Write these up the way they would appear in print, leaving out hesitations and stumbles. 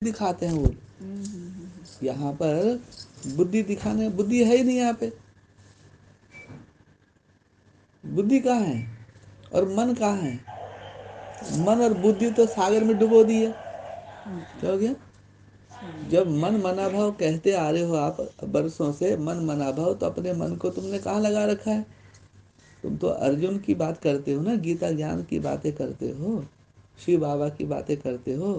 दिखाते हैं वो। यहाँ पर बुद्धि दिखाने, बुद्धि है ही नहीं यहाँ पे। बुद्धि कहाँ है और मन कहाँ है? मन और बुद्धि तो सागर में डुबो दी है। क्या हो गया? जब मन मना भाव कहते आ रहे हो आप बरसों से, मन मना भाव, तो अपने मन को तुमने कहाँ लगा रखा है? तुम तो अर्जुन की बात करते हो ना, गीता ज्ञान की बातें करते हो, शिव बाबा की बातें करते हो,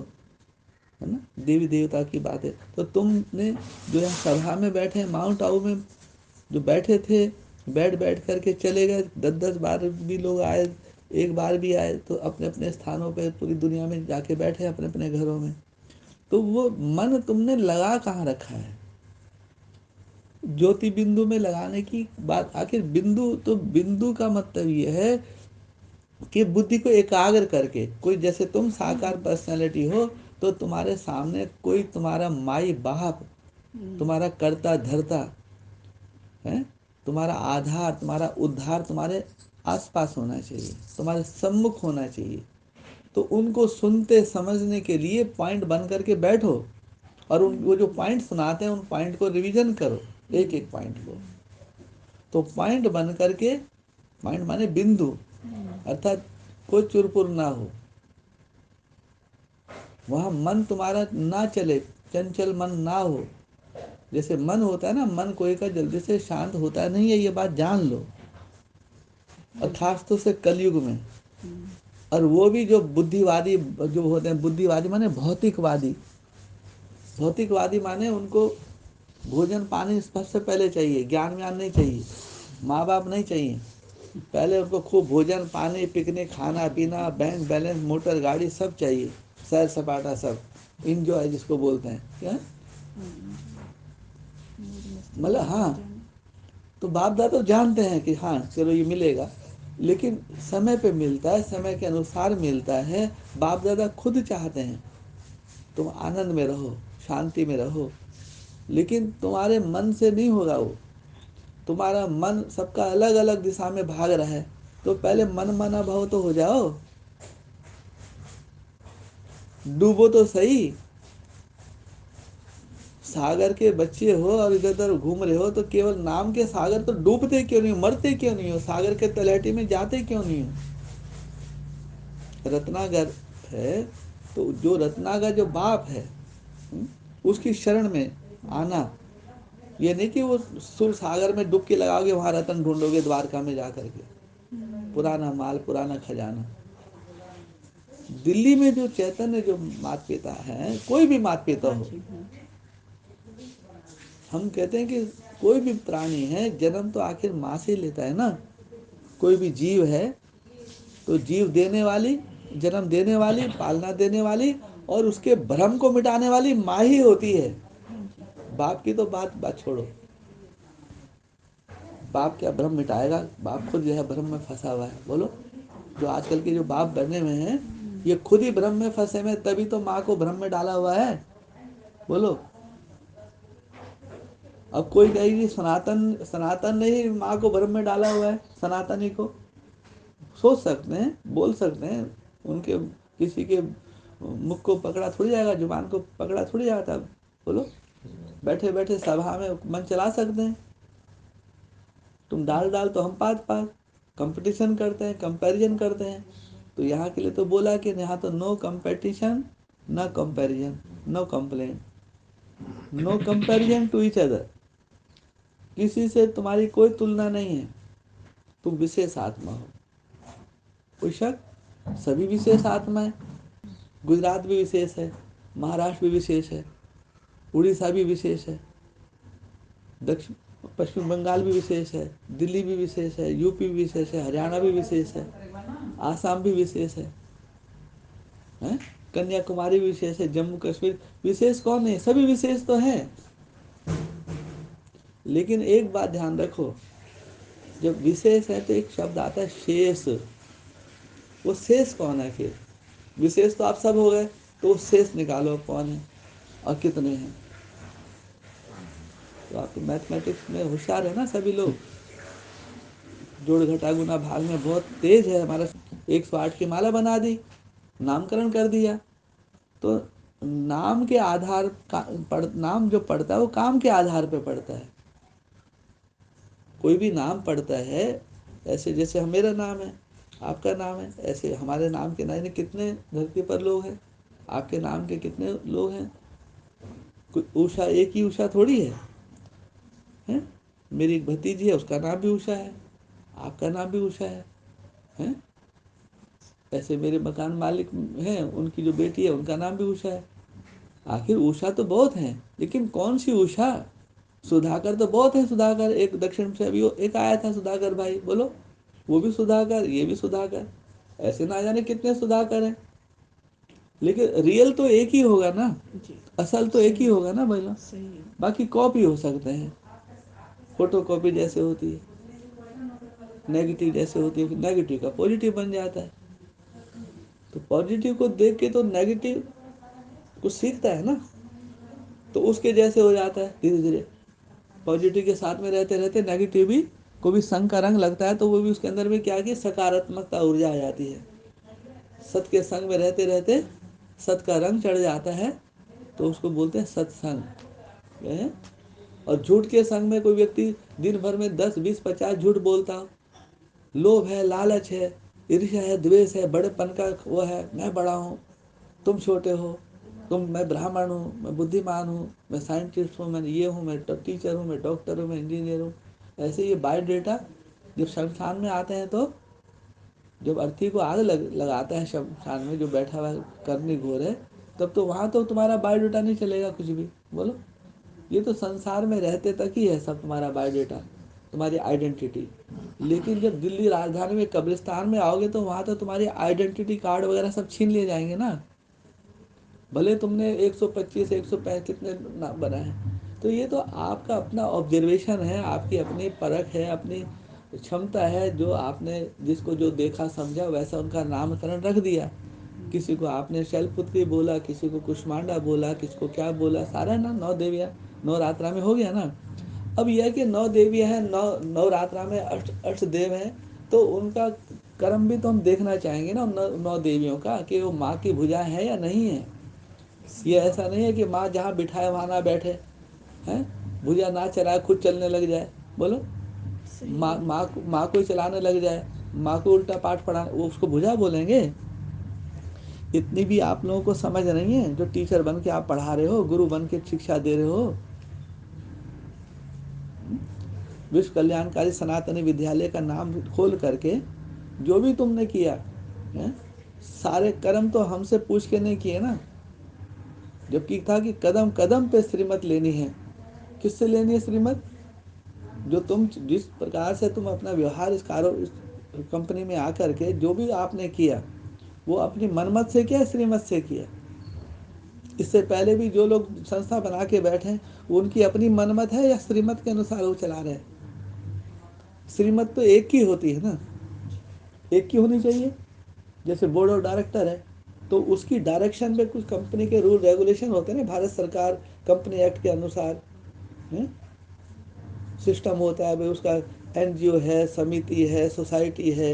है ना, देवी देवता की बातें। तो तुमने जो यहाँ सभा में बैठे, माउंट आबू में जो बैठे थे, बैठ बैठ करके चले गए, 10-10 बार भी लोग आए, एक बार भी आए, तो अपने अपने स्थानों पे पूरी दुनिया में जाके बैठे अपने अपने घरों में। तो वो मन तुमने लगा कहाँ रखा है? ज्योति बिंदु में लगाने की बात। आखिर बिंदु, तो बिंदु का मतलब ये है कि बुद्धि को एकाग्र करके, कोई जैसे तुम साकार पर्सनालिटी हो, तो तुम्हारे सामने कोई तुम्हारा माई बाप, तुम्हारा कर्ता धर्ता है, तुम्हारा आधार, तुम्हारा उद्धार तुम्हारे आसपास होना चाहिए, तुम्हारे सम्मुख होना चाहिए। तो उनको सुनते समझने के लिए पॉइंट बन करके बैठो, और उन वो जो पॉइंट सुनाते हैं उन पॉइंट को रिवीजन करो, एक एक पॉइंट को। तो पॉइंट बन करके, पॉइंट माने बिंदु, अर्थात कोई चुरपुर ना हो, वहाँ मन तुम्हारा ना चले, चंचल मन ना हो। जैसे मन होता है ना, मन कोई का जल्दी से शांत होता नहीं है, ये बात जान लो, और खास तौर से कलयुग में। और वो भी जो बुद्धिवादी जो होते हैं, बुद्धिवादी माने भौतिकवादी, भौतिकवादी माने उनको भोजन पानी सबसे पहले चाहिए, ज्ञान व्यान नहीं चाहिए, माँ बाप नहीं चाहिए, पहले उनको खूब भोजन पानी, पिकनिक, खाना पीना, बैंक बैलेंस, मोटर गाड़ी सब चाहिए, सैर सपाटा सब, इंजॉय जिसको बोलते हैं, क्या मतलब। हाँ, तो बाप दादा तो जानते हैं कि हाँ चलो ये मिलेगा, लेकिन समय पे मिलता है, समय के अनुसार मिलता है। बाप दादा खुद चाहते हैं तुम आनंद में रहो, शांति में रहो, लेकिन तुम्हारे मन से नहीं होगा वो। तुम्हारा मन सबका अलग अलग दिशा में भाग रहा है, तो पहले मन मना भाव तो हो जाओ, डूबो तो सही। सागर के बच्चे हो और इधर उधर घूम रहे हो, तो केवल नाम के सागर, तो डूबते क्यों नहीं हो, मरते क्यों नहीं हो, सागर के तलहटी में जाते क्यों नहीं हो? रत्नागर है, तो जो रत्नागर जो बाप है, उसकी शरण में आना। ये नहीं कि वो सुर सागर में डुबकी लगाओगे, वहां रतन ढूंढोगे द्वारका में जाकर के, पुराना माल पुराना खजाना। दिल्ली में जो चैतन्य जो माता पिता है, कोई भी माता पिता हो, हम कहते हैं कि कोई भी प्राणी है जन्म तो आखिर माँ से लेता है ना। कोई भी जीव है तो जीव देने वाली, जन्म देने वाली, पालना देने वाली, और उसके भ्रम को मिटाने वाली माँ ही होती है। बाप की तो बात बात छोड़ो, बाप क्या भ्रम मिटाएगा? बाप खुद जो है भ्रम में फंसा हुआ है। बोलो, जो आजकल के जो बाप बने हुए हैं, ये खुद ही भ्रम में फंसे हुए, तभी तो माँ को भ्रम में डाला हुआ है। बोलो, अब कोई कहेगी सनातन, सनातन ने ही माँ को भ्रम में डाला हुआ है, सनातनी को। सोच सकते हैं, बोल सकते हैं, उनके किसी के मुख को पकड़ा थोड़ी जाएगा, जुबान को पकड़ा थोड़ी जाता। बोलो, बैठे बैठे सभा में मन चला सकते हैं। तुम डाल डाल तो हम पात पात, कंपटीशन करते हैं, कंपैरिजन करते हैं। तो यहाँ के लिए तो बोला कि यहाँ तो नो कंपटीशन, न comparison, no complain, no comparison to each other. किसी से तुम्हारी कोई तुलना नहीं है, तुम विशेष आत्मा हो। कोई शक? सभी विशेष आत्मा है। गुजरात भी विशेष है, महाराष्ट्र भी विशेष है, उड़ीसा भी विशेष है, दक्षिण पश्चिम बंगाल भी विशेष है, दिल्ली भी विशेष है, यूपी भी विशेष है, हरियाणा भी विशेष है, आसाम भी विशेष है, हैं? कन्याकुमारी भी विशेष है, जम्मू कश्मीर विशेष कौन है? सभी विशेष तो हैं। लेकिन एक बात ध्यान रखो, जब विशेष है तो एक शब्द आता है शेष। वो शेष कौन है फिर? विशेष तो आप सब हो गए, तो वो शेष निकालो कौन है और कितने हैं। तो आप तो मैथमेटिक्स में होशियार है ना सभी लोग, जोड़ घटा गुना भाग में बहुत तेज है हमारा। 108 की माला बना दी, नामकरण कर दिया। तो नाम के आधार नाम जो पढ़ता है वो काम के आधार पे पढ़ता है। कोई भी नाम पढ़ता है, ऐसे जैसे मेरा नाम है, आपका नाम है, ऐसे हमारे नाम के नाम कितने धरती पर लोग हैं, आपके नाम के कितने लोग हैं। कोई उषा, एक ही उषा थोड़ी है? मेरी एक भतीजी है, उसका नाम भी उषा है, आपका नाम भी उषा है? ऐसे मेरे मकान मालिक हैं, उनकी जो बेटी है उनका नाम भी उषा है। आखिर उषा तो बहुत हैं, लेकिन कौन सी उषा? सुधाकर तो बहुत है, सुधाकर एक दक्षिण से अभी एक आया था, सुधाकर भाई, बोलो, वो भी सुधाकर, ये भी सुधाकर, ऐसे ना जाने कितने सुधाकर हैं। लेकिन रियल तो एक ही होगा ना, असल तो एक ही होगा ना भैया। बाकी कॉपी हो सकते हैं, फोटो कॉपी जैसे होती है, नेगेटिव जैसे होती है, नेगेटिव का पॉजिटिव बन जाता है। तो पॉजिटिव को देख के तो नेगेटिव कुछ सीखता है ना, तो उसके जैसे हो जाता है धीरे धीरे। पॉजिटिव के साथ में रहते रहते नेगेटिव भी को भी संग का रंग लगता है, तो वो भी उसके अंदर में क्या की सकारात्मकता ऊर्जा आ जाती है। सत के संग में रहते रहते सत का रंग चढ़ जाता है, तो उसको बोलते हैं सत्संग। और झूठ के संग में कोई व्यक्ति दिन भर में 10, 20, 50 झूठ बोलता हो, लोभ है, लालच है, ईर्ष्या है, द्वेष है, बड़ेपन का वो है, मैं बड़ा हूँ, तुम छोटे हो, मैं ब्राह्मण हूँ, मैं बुद्धिमान हूँ, मैं साइंटिस्ट हूँ, मैं ये हूँ, मैं टीचर हूँ, मैं डॉक्टर हूँ, मैं इंजीनियर हूँ। ऐसे ये बायोडेटा जब शमशान में आते हैं, तो जब अर्थी को आग लगाता है शमशान में, जो बैठा हुआ करनी घोर है, तब तो वहाँ तो तुम्हारा बायोडेटा नहीं चलेगा कुछ भी। बोलो, ये तो संसार में रहते तक ही है सब तुम्हारा बायोडेटा, तुम्हारी आइडेंटिटी। लेकिन जब दिल्ली राजधानी में कब्रिस्तान में आओगे, तो वहाँ तो तुम्हारी आइडेंटिटी कार्ड वगैरह सब छीन लिए जाएंगे ना। भले तुमने 125, 105 कितने नाम बनाए हैं, तो ये तो आपका अपना ऑब्जर्वेशन है, आपकी अपनी परख है, अपनी क्षमता है, जो आपने जिसको जो देखा समझा वैसा उनका नामकरण रख दिया। किसी को आपने शैलपुत्री बोला, किसी को कुष्मांडा बोला, किसी को क्या बोला, सारा ना 9 देवियाँ नवरात्रा में हो गया ना। अब यह है कि 9 देवियाँ हैं, नवरात्रा में अष्ट देव हैं, तो उनका कर्म भी तो हम देखना चाहेंगे ना, 9 देवियों का, कि वो माँ की भुजा है या नहीं है। ये ऐसा नहीं है कि माँ जहाँ बिठाए वहाँ ना बैठे हैं, भुजा ना चलाए खुद चलने लग जाए। बोलो, माँ को ही चलाने लग जाए, माँ को उल्टा पाठ पढ़ा, वो उसको भुजा बोलेंगे? इतनी भी आप लोगों को समझ नहीं है, जो टीचर बन के आप पढ़ा रहे हो, गुरु बन के शिक्षा दे रहे हो। विश्व कल्याणकारी सनातनी विद्यालय का नाम खोल करके जो भी तुमने किया है, सारे कर्म तो हमसे पूछ के नहीं किए ना। जबकि था कि कदम कदम पे श्रीमत लेनी है। किससे लेनी है श्रीमत? जो तुम जिस प्रकार से तुम अपना व्यवहार इस कंपनी में आकर के जो भी आपने किया, वो अपनी मनमत से किया, श्रीमत से किया। इससे पहले भी जो लोग संस्था बना के बैठे हैं, वो उनकी अपनी मनमत है या श्रीमत के अनुसार वो चला रहे हैं? श्रीमत तो एक ही होती है ना, एक की होनी चाहिए। जैसे बोर्ड ऑफ डायरेक्टर है, तो उसकी डायरेक्शन पे कुछ कंपनी के रूल रेगुलेशन होते हैं ना, भारत सरकार कंपनी एक्ट के अनुसार सिस्टम होता है भाई। उसका एनजीओ है, समिति है, सोसाइटी है,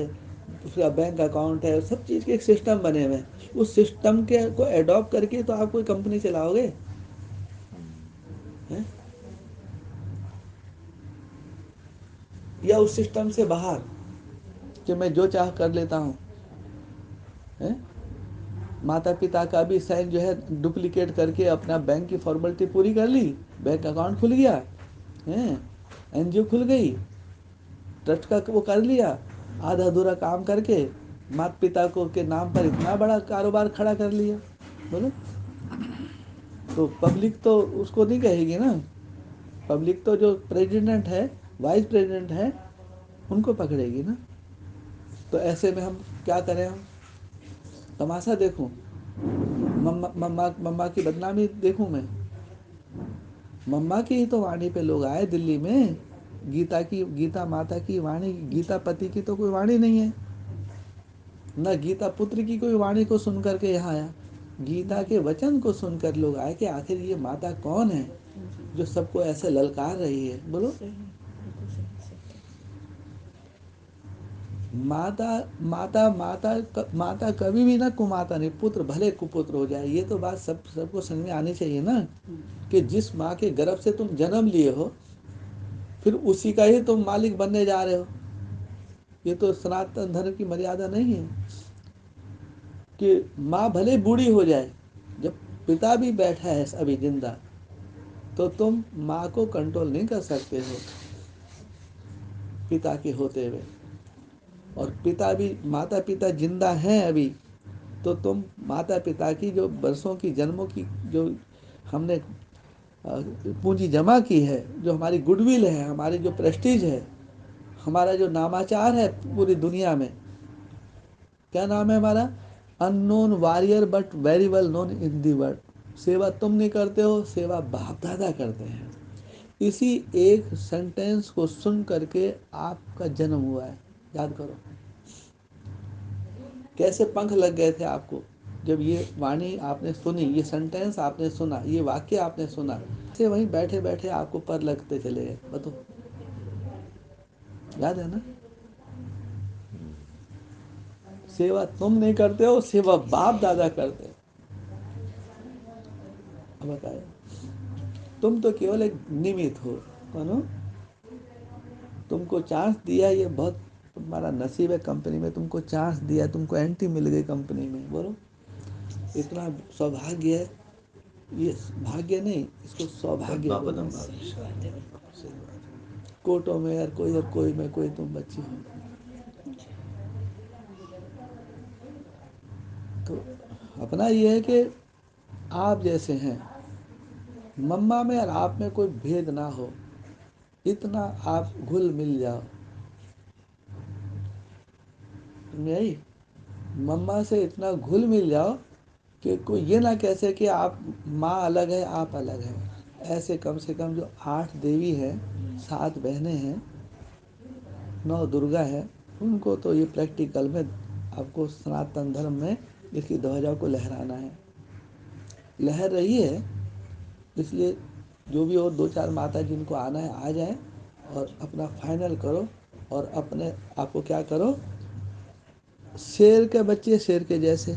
उसका बैंक अकाउंट है, सब चीज़ के एक सिस्टम बने हुए हैं। उस सिस्टम के को एडॉप्ट करके तो आप कोई कंपनी चलाओगे है? या उस सिस्टम से बाहर कि मैं जो चाह कर लेता हूँ है? माता पिता का भी साइन जो है डुप्लीकेट करके अपना बैंक की फॉर्मेलिटी पूरी कर ली, बैंक अकाउंट खुल गया है, एनजीओ खुल गई, ट्रस्ट का वो कर लिया, आधा अधूरा काम करके माता पिता को के नाम पर इतना बड़ा कारोबार खड़ा कर लिया। बोलो, तो पब्लिक तो उसको नहीं कहेगी ना। पब्लिक तो जो प्रेसिडेंट है, वाइस प्रेसिडेंट है, उनको पकड़ेगी ना। तो ऐसे में हम क्या करें? हम तमाशा देखूं? मम्मा मम्मा मम्मा की बदनामी देखूं मैं? मम्मा की ही तो वाणी पे लोग आए दिल्ली में। गीता माता की वाणी, गीता पति की तो कोई वाणी नहीं है ना। गीता पुत्र की कोई वाणी को सुन करके यहाँ आया, गीता के वचन को सुनकर लोग आए कि आखिर ये माता कौन है जो सबको ऐसे ललकार रही है। बोलो, माता माता कभी भी ना कुमाता नहीं, पुत्र भले कुपुत्र हो जाए। ये तो बात सबको समझ में आनी चाहिए ना, कि जिस माँ के गर्भ से तुम जन्म लिए हो, फिर उसी का ही तुम मालिक बनने जा रहे हो। ये तो सनातन धर्म की मर्यादा नहीं है कि माँ भले बूढ़ी हो जाए, जब पिता भी बैठा है अभी जिंदा, तो तुम माँ को कंट्रोल नहीं कर सकते हो पिता के होते हुए। और पिता भी, माता पिता जिंदा हैं अभी, तो तुम माता पिता की जो बरसों की, जन्मों की जो हमने पूंजी जमा की है, जो हमारी गुडविल है, हमारी जो प्रेस्टीज है, हमारा जो नामाचार है पूरी दुनिया में, क्या नाम है हमारा? Unknown warrior but very well known in the world. सेवा तुम नहीं करते हो, सेवा बाप दादा करते हैं। इसी एक सेंटेंस को सुन करके आपका जन्म हुआ है। याद करो कैसे पंख लग गए थे आपको जब ये वाणी आपने सुनी, ये सेंटेंस आपने सुना, ये वाक्य आपने सुना, से वहीं बैठे बैठे आपको पर लगते चले गए। बताओ, याद है ना? सेवा तुम नहीं करते हो, सेवा बाप दादा करते हो। अब बताए, तुम तो केवल एक निमित्त हो। कौन? तुमको चांस दिया, ये बहुत तुम्हारा नसीब है, कंपनी में तुमको चांस दिया, तुमको एंट्री मिल गई कंपनी में। बोलो, इतना सौभाग्य है। ये भाग्य नहीं, इसको सौभाग्य बोलते हैं। कोटों में और कोई में कोई तुम बच्ची हो, तो अपना ये है कि आप जैसे हैं, मम्मा में और आप में कोई भेद ना हो, इतना आप घुल मिल जाओ। यही, मम्मा से इतना घुल मिल जाओ कि कोई ये ना कह सके कि आप माँ अलग है आप अलग है। ऐसे कम से कम जो 8 देवी हैं, 7 बहनें हैं, 9 दुर्गा है, उनको तो ये प्रैक्टिकल में आपको सनातन धर्म में इसकी ध्वजा को लहराना है। लहर रही है, इसलिए जो भी और 2-4 माता जिनको आना है आ जाए और अपना फाइनल करो। और अपने आपको क्या करो, शेर के बच्चे शेर के जैसे,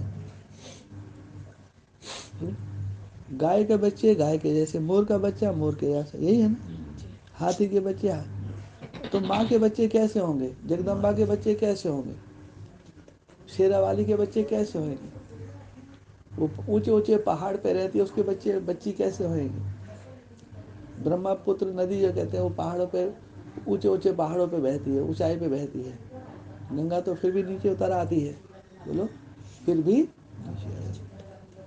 गाय के बच्चे गाय के जैसे, मोर का बच्चा मोर के जैसे, यही है ना? हाथी के बच्चे तो माँ के बच्चे कैसे होंगे? जगदम्बा के बच्चे कैसे होंगे? शेरा वाली के बच्चे कैसे होंगे? वो ऊंचे ऊंचे पहाड़ पे रहती है, उसके बच्चे बच्ची कैसे होंगे? ब्रह्मपुत्र नदी जो कहते हैं, वो पहाड़ों पे, ऊंचे ऊंचे पहाड़ों पे बहती है, ऊंचाई पे बहती है। गंगा तो फिर भी नीचे उतर आती है, बोलो, फिर भी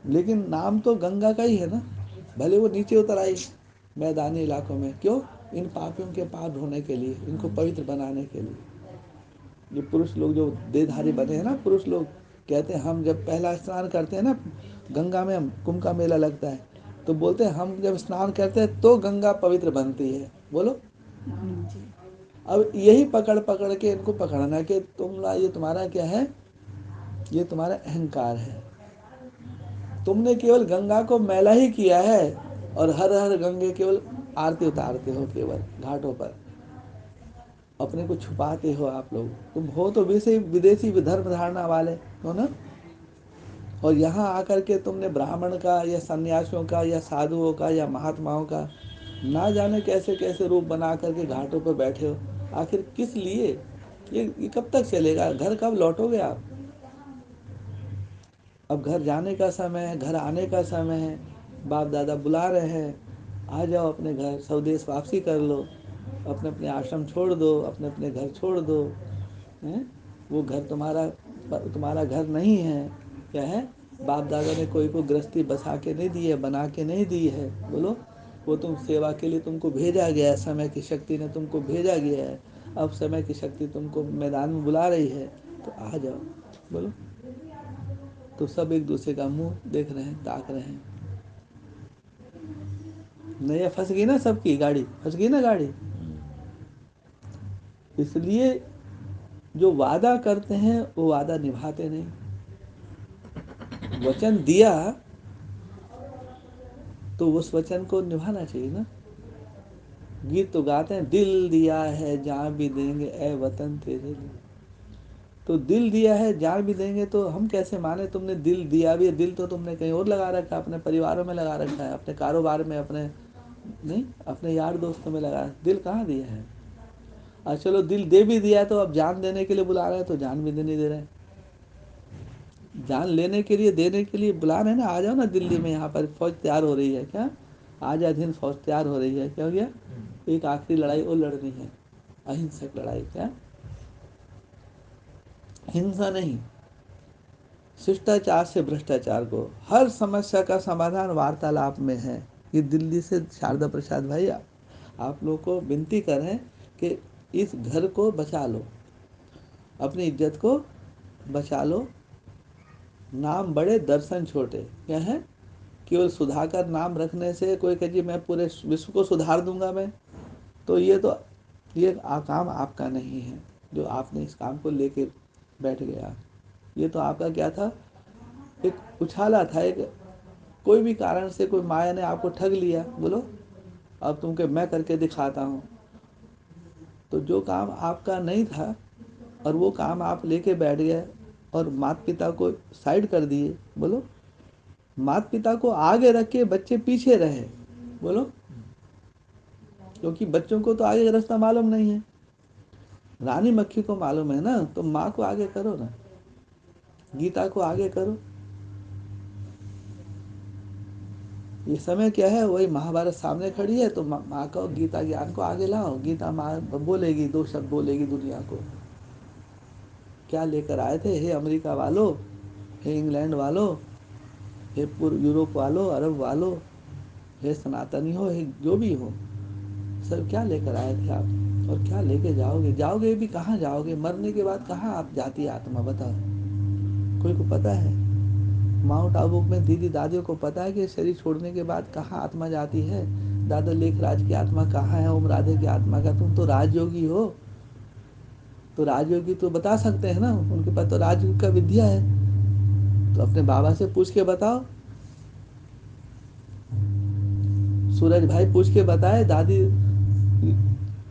लेकिन नाम तो गंगा का ही है ना, भले वो नीचे उतर आई मैदानी इलाकों में। क्यों? इन पापियों के पाप धोने के लिए, इनको पवित्र बनाने के लिए। ये पुरुष लोग जो देहधारी बने हैं ना, पुरुष लोग कहते हैं, हम जब पहला स्नान करते हैं ना, गंगा में कुंभ का मेला लगता है, तो बोलते हैं हम जब स्नान करते हैं तो गंगा पवित्र बनती है। बोलो, अब यही पकड़ पकड़ के इनको पकड़ना कि ये तुम्हारा क्या है? ये तुम्हारा अहंकार है। तुमने केवल गंगा को मैला ही किया है, और हर हर गंगे केवल आरती उतारते हो केवल घाटों पर, अपने को छुपाते हो आप लोग। तुम हो तो वैसे विदेशी धर्म धारणा वाले हो ना, और यहाँ आकर के तुमने ब्राह्मण का या सन्यासियों का या साधुओं का या महात्माओं का ना जाने कैसे कैसे रूप बना करके घाटों पर बैठे हो। आखिर किस लिए? ये कब तक चलेगा? घर कब लौटोगे आप? अब घर जाने का समय है, घर आने का समय है, बाप दादा बुला रहे हैं, आ जाओ अपने घर, स्वदेश वापसी कर लो, अपने अपने आश्रम छोड़ दो, अपने अपने घर छोड़ दो। हैं? वो घर तुम्हारा घर नहीं है। क्या है? बाप दादा ने कोई को गृहस्थी बसा के नहीं दी है, बना के नहीं दी है। बोलो, वो तुम सेवा के लिए तुमको भेजा गया है, समय की शक्ति ने तुमको भेजा गया है। अब समय की शक्ति तुमको मैदान में बुला रही है, तो आ जाओ। बोलो, तो सब एक दूसरे का मुंह देख रहे हैं, ताक रहे हैं। नैया फंस गई ना, सबकी गाड़ी फंस गई ना गाड़ी। इसलिए जो वादा करते हैं वो वादा निभाते नहीं। वचन दिया तो उस वचन को निभाना चाहिए ना। गीत तो गाते हैं, दिल दिया है जहाँ भी देंगे ए वतन तेरे लिए। तो दिल दिया है, जान भी देंगे तो हम कैसे माने तुमने दिल दिया भी है? दिल तो तुमने कहीं और लगा रखा है, अपने परिवारों में लगा रखा है, अपने कारोबार में, अपने नहीं, अपने यार दोस्तों में लगा। दिल कहाँ दिया है? और चलो दिल दे भी दिया है तो अब जान देने के लिए बुला रहे हैं तो जान भी नहीं दे रहे हैं। जान लेने के लिए, देने के लिए बुला रहे हैं ना, आ जाओ ना दिल्ली में, यहाँ पर फौज तैयार हो रही है क्या? आजाद हिंद फौज तैयार हो रही है, क्या हो गया? एक आखिरी लड़ाई और लड़नी है, अहिंसक लड़ाई। क्या? हिंसा नहीं, शिष्टाचार से भ्रष्टाचार को। हर समस्या का समाधान वार्तालाप में है। ये दिल्ली से शारदा प्रसाद भाई आप लोग को विनती करें कि इस घर को बचा लो, अपनी इज्जत को बचा लो। नाम बड़े दर्शन छोटे। क्या है? केवल सुधाकर नाम रखने से कोई कहे जी मैं पूरे विश्व को सुधार दूंगा मैं, तो ये काम आपका नहीं है जो आपने इस काम को लेके बैठ गया। ये तो आपका क्या था? एक उछाला था, एक कोई भी कारण से कोई माया ने आपको ठग लिया, बोलो अब तुमके मैं करके दिखाता हूँ। तो जो काम आपका नहीं था और वो काम आप लेके बैठ गए और माता पिता को साइड कर दिए। बोलो, माता पिता को आगे रख के बच्चे पीछे रहे। बोलो, क्योंकि बच्चों को तो आगे का रास्ता मालूम नहीं है, रानी मक्खी को मालूम है ना, तो माँ को आगे करो ना, गीता को आगे करो। ये समय क्या है? वही महाभारत सामने खड़ी है तो माँ को गीता ज्ञान को आगे लाओ। गीता माँ बोलेगी, 2 शब्द बोलेगी दुनिया को। क्या लेकर आए थे? हे अमेरिका वालों, हे इंग्लैंड वालों, हे पूर्व यूरोप वालों, अरब वालों, हे सनातनी हो, हे जो भी हो, सर क्या लेकर आए थे आप? और क्या लेके जाओगे? जाओगे भी कहाँ जाओगे? मरने के बाद कहाँ आप जाती आत्मा? बताओ, कोई को पता है? माउंट आबू में दीदी दादियों को पता है कि शरीर छोड़ने के बाद कहाँ आत्मा जाती है? दादा लेखराज की आत्मा कहाँ है? ओम राधे की आत्मा का? तुम तो राजयोगी हो, तो राजयोगी तो बता सकते हैं ना, उनके पास तो राजयोग का विद्या है। तो अपने बाबा से पूछ के बताओ, सूरज भाई पूछ के बताए, दादी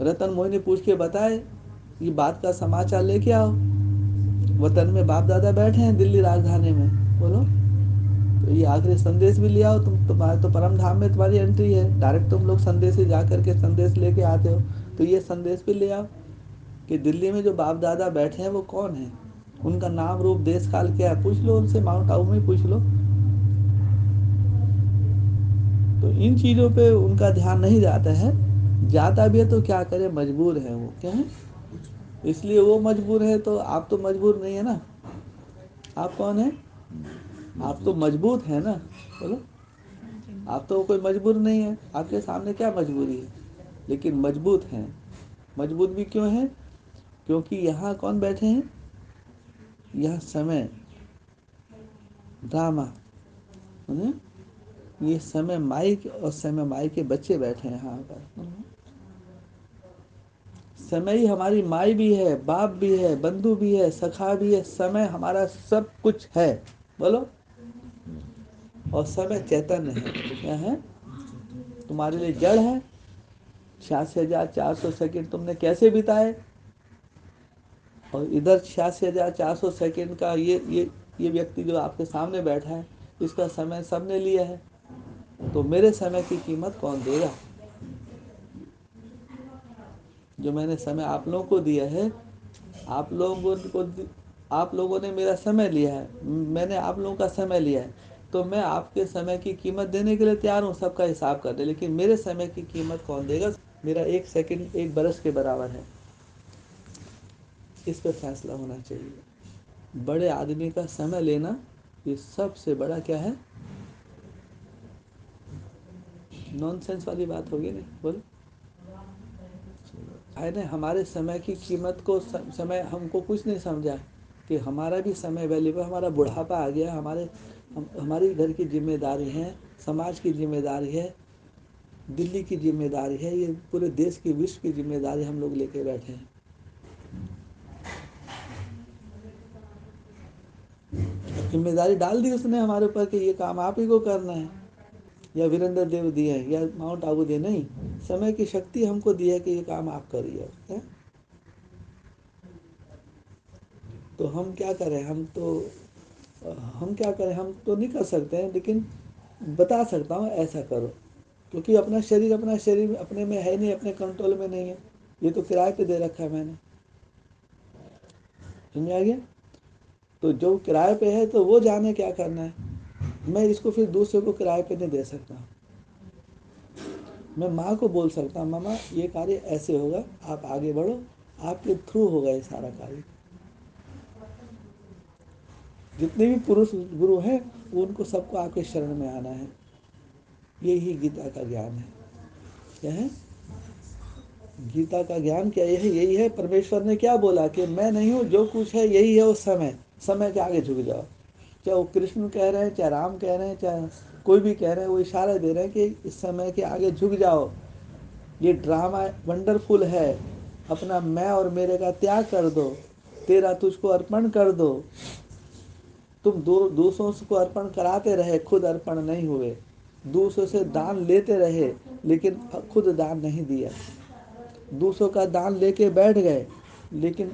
रतन मोहिनी पूछ के बताए, ये बात का समाचार लेके आओ। वतन में बाप दादा बैठे हैं दिल्ली राजधानी में, बोलो, तो ये आखिरी संदेश भी ले आओ। तुम्हारे तो परम धाम में तुम्हारी एंट्री है, डायरेक्ट तुम लोग संदेश से जा करके संदेश लेके आते हो, तो ये संदेश भी ले आओ कि दिल्ली में जो बाप दादा बैठे हैं वो कौन है, उनका नाम रूप देश काल क्या है, पूछ लो उनसे, माउंट आबू में पूछ लो। तो इन चीजों पे उनका ध्यान नहीं जाता है, जाता भी है तो क्या करे, मजबूर है वो। क्या है? इसलिए वो मजबूर है, तो आप तो मजबूर नहीं है ना। आप कौन है? आप तो मजबूत है ना। बोलो, आप तो कोई मजबूर नहीं है, आपके सामने क्या मजबूरी है, लेकिन मजबूत हैं। मजबूत भी क्यों है? क्योंकि यहाँ कौन बैठे हैं? यह समय ड्रामा, ये समय माई और समय माई के बच्चे बैठे हैं यहाँ पर। समय ही हमारी माई भी है, बाप भी है, बंधु भी है, सखा भी है। समय हमारा सब कुछ है। बोलो, और समय चैतन्य है। क्या है? तुम्हारे लिए जड़ है। 86,400 सेकंड तुमने कैसे बिताए? और इधर 86,400 सेकंड का ये व्यक्ति जो आपके सामने बैठा है, इसका समय सबने लिया है, तो मेरे समय की कीमत कौन देगा? जो मैंने समय आप लोगों को दिया है, आप लोगों ने मेरा समय लिया है, मैंने आप लोगों का समय लिया है, तो मैं आपके समय की कीमत देने के लिए तैयार हूँ, सबका हिसाब कर दे, लेकिन मेरे समय की कीमत कौन देगा? मेरा 1 सेकंड 1 बरस के बराबर है। इस पर फैसला होना चाहिए। बड़े आदमी का समय लेना ये सबसे बड़ा क्या है? नॉनसेंस वाली बात होगी नहीं। बोलो, है ना, हमारे समय की कीमत को समय हमको कुछ नहीं समझा कि हमारा भी समय वैल्यूबल, हमारा बुढ़ापा आ गया, हमारी घर की जिम्मेदारी है, समाज की जिम्मेदारी है, दिल्ली की जिम्मेदारी है, ये पूरे देश की, विश्व की जिम्मेदारी हम लोग लेके बैठे हैं। जिम्मेदारी डाल दी उसने हमारे ऊपर कि ये काम आप ही को करना है, या वीरेंद्र देव दिए या माउंट आबू दिए, नहीं, समय की शक्ति हमको दी है कि ये काम आप करिए। तो हम क्या करें, हम क्या करें, हम तो नहीं कर सकते हैं, लेकिन बता सकता हूँ ऐसा करो, क्योंकि अपना शरीर अपने में है नहीं, अपने कंट्रोल में नहीं है, ये तो किराए पे दे रखा है मैंने। समझ आ गया? तो जो किराए पे है तो वो जाने क्या करना है, मैं इसको फिर दूसरे को किराए पे नहीं दे सकता। मैं माँ को बोल सकता हूँ, मामा ये कार्य ऐसे होगा, आप आगे बढ़ो, आपके थ्रू होगा ये सारा कार्य। जितने भी पुरुष गुरु हैं वो उनको सबको आपके शरण में आना है, यही गीता का ज्ञान है। क्या है गीता का ज्ञान? क्या यही है। परमेश्वर ने क्या बोला कि मैं नहीं हूँ, जो कुछ है यही है, वो समय के आगे झुक जाओ। चाहे वो कृष्ण कह रहे हैं, चाहे राम कह रहे हैं, चाहे कोई भी कह रहे हैं, वो इशारा दे रहे हैं कि इस समय के आगे झुक जाओ। ये ड्रामा वंडरफुल है, अपना मैं और मेरे का त्याग कर दो, तेरा तुझको अर्पण कर दो। तुम दूसरों को अर्पण कराते रहे, खुद अर्पण नहीं हुए, दूसरों से दान लेते रहे लेकिन खुद दान नहीं दिया, दूसरों का दान लेके बैठ गए लेकिन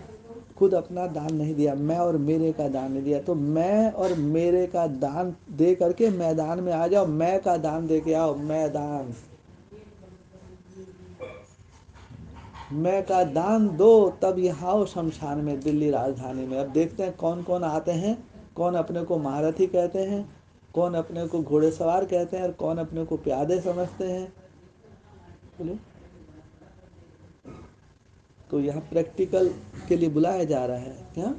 खुद अपना दान नहीं दिया, मैं और मेरे का दान नहीं दिया। तो मैं और मेरे का दान दे करके मैदान में आ जाओ, मैं का दान दे के आओ। मैदान, मैं का दान दो, तब यहाँ आओ शमशान में, दिल्ली राजधानी में। अब देखते हैं कौन कौन आते हैं, कौन अपने को महारथी कहते हैं, कौन अपने को घोड़ेसवार कहते हैं, और कौन अपने को प्यादे समझते हैं। बोलो। तो यहाँ प्रैक्टिकल के लिए बुलाया जा रहा है। क्या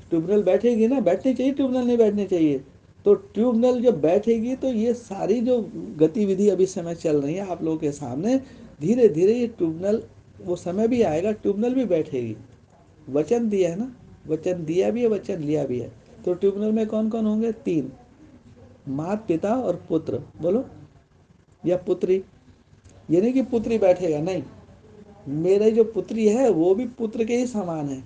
ट्यूबनल बैठेगी ना, बैठनी चाहिए, ट्यूबनल नहीं बैठनी चाहिए। तो ट्यूबनल जब बैठेगी तो ये सारी जो गतिविधि अभी समय चल रही है आप लोगों के सामने, धीरे धीरे ये ट्यूबनल, वो समय भी आएगा ट्यूबनल भी बैठेगी। वचन दिया है ना, वचन दिया भी है, वचन लिया भी है। तो ट्यूबनल में कौन कौन होंगे? तीन, माता पिता और पुत्र। बोलो। या पुत्री, ये नहीं कि पुत्री बैठेगा, नहीं, मेरे जो पुत्री है वो भी पुत्र के ही समान है।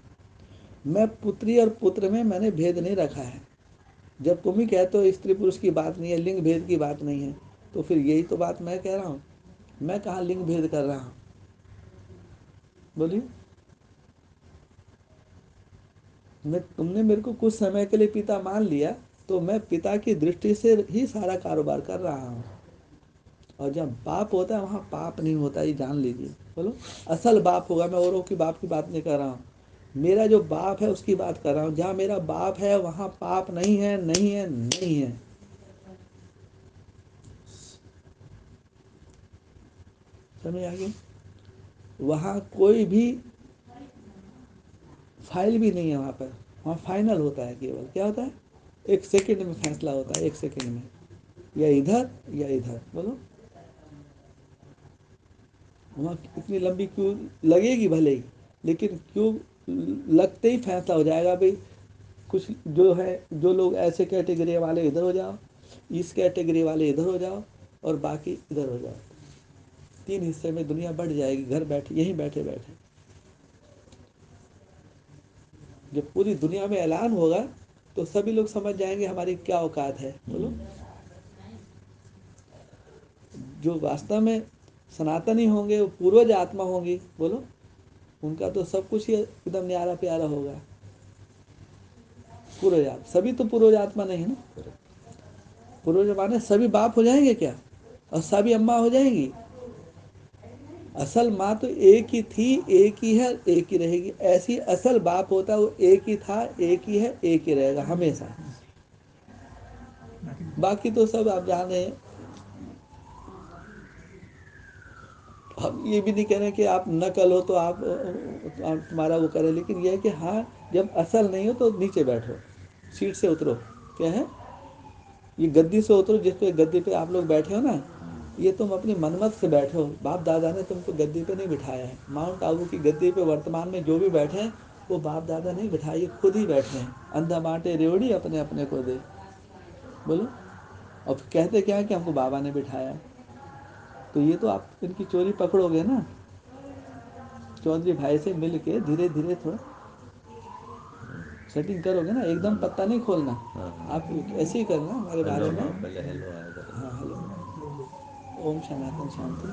मैं पुत्री और पुत्र में मैंने भेद नहीं रखा है। जब तुम ही कहते हो स्त्री पुरुष की बात नहीं है, लिंग भेद की बात नहीं है, तो फिर यही तो बात मैं कह रहा हूँ। मैं कहाँ लिंग भेद कर रहा हूँ? बोलिए। मैं, तुमने मेरे को कुछ समय के लिए पिता मान लिया, तो मैं पिता की दृष्टि से ही सारा कारोबार कर रहा हूँ। और जब बाप होता है वहाँ पाप नहीं होता, ये जान लीजिए। बोलो। असल बाप होगा, मैं औरों की बाप की बात नहीं कर रहा हूँ, मेरा जो बाप है उसकी बात कर रहा हूँ। जहाँ मेरा बाप है वहाँ पाप नहीं है, नहीं है, नहीं है। समझ आ गई? वहाँ कोई भी फाइल भी नहीं है वहाँ पर, वहाँ फाइनल होता है, केवल क्या होता है, एक सेकंड में फैसला होता है, एक सेकंड में, या इधर या इधर। बोलो। वहाँ इतनी लंबी क्यों लगेगी भले ही, लेकिन क्यों लगते ही फैसला हो जाएगा भाई। कुछ जो है, जो लोग ऐसे कैटेगरी वाले इधर हो जाओ, इस कैटेगरी वाले इधर हो जाओ, और बाकी इधर हो जाओ। तीन हिस्से में दुनिया बढ़ जाएगी, घर बैठे, यहीं बैठे बैठे। जब पूरी दुनिया में ऐलान होगा तो सभी लोग समझ जाएंगे हमारी क्या औकात है। बोलो। जो वास्तव में सनातनी होंगे, वो पूर्वज आत्मा होंगी। बोलो। उनका तो सब कुछ ही एकदम न्यारा प्यारा होगा। पूर्वज आत्मा, सभी तो पूर्वज आत्मा नहीं है ना। पूर्वज माने सभी बाप हो जाएंगे क्या, और सभी अम्मा हो जाएंगी? असल माँ तो एक ही थी, एक ही है, एक ही रहेगी। ऐसी असल बाप होता है, वो एक ही था, एक ही है, एक ही रहेगा हमेशा। बाकी तो सब आप जान रहे हैं। हम ये भी नहीं कह रहे कि आप नकल हो तो आप तुम्हारा वो करें, लेकिन यह है कि हाँ, जब असल नहीं हो तो नीचे बैठो, सीट से उतरो। क्या है, ये गद्दी से उतरो, जिस पे गद्दी पे आप लोग बैठे हो ना, ये तुम अपनी मनमत से बैठो। बाप दादा ने तुमको गद्दी पे नहीं बिठाया है। माउंट आबू की गद्दी पे वर्तमान में जो भी बैठे हैं, वो बाप दादा नहीं बिठाए, ये खुद ही बैठे हैं। अंधा बांटे रेवड़ी अपने अपने को दे। बोलो। और फिर कहते क्या है कि हमको बाबा ने बिठाया है। तो ये तो आप इनकी चोरी पकड़ोगे ना। चौधरी भाई से मिल के धीरे धीरे थोड़ा सेटिंग करोगे ना, एकदम पत्ता नहीं खोलना। आप ऐसे ही करना हमारे बारे में। हाँ, हेलो। ओम सनातन शांति।